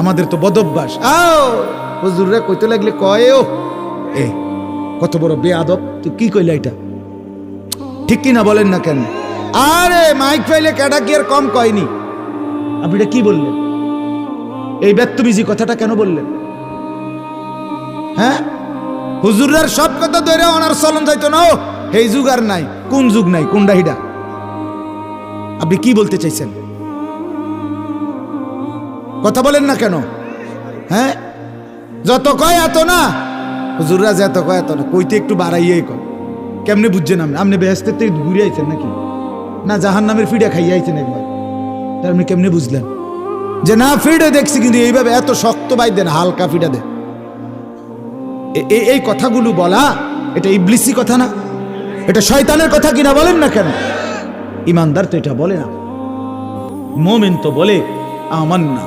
আমাদের তো বদভ্যাস। আও হুজুররা কইতে লাগলে কয় ও এ কত বড় বেয়াদব, তুই কি কইলা এটা? ঠিক কি না বলেন না কেন? আরে মাইক ফাইলে ক্যাডা কি আর কম কয়নি? আপনি এটা কি বললেন? এই বেত্তবিজি কথাটা কেন বললেন? হ্যাঁ, হুজুরার সব কথা ধরে ওনার চলন যাইতো না। এই যুগ আর নাই, কোন যুগ নাই, কোনটা হিডা? আপনি কি বলতে চাইছেন? কথা বলেন না কেন? হ্যাঁ, যত কয় এত না, হুজুররা যত কয় এত না, কইতে একটু বাড়াইয়াই কয়। কেমনে বুঝছেন আপনি? আপনি বেহেশতের থেকে ঘুরে আইছেন নাকি? না জাহান্নামের ফিডা খাইয়া আইছেন একবার? তার আপনি কেমনে বুঝলেন যে না ফিডে দেখছি, কিন্তু এইভাবে এত শক্ত বাই দেন, হালকা ফিডা দেন? এই কথাগুলো বলা এটা ইবলিসি কথা না? এটা শয়তানের কথা কিনা বলেন না কেন? ইমানদার তো এটা বলে না, মুমিন তো বলে আমান্না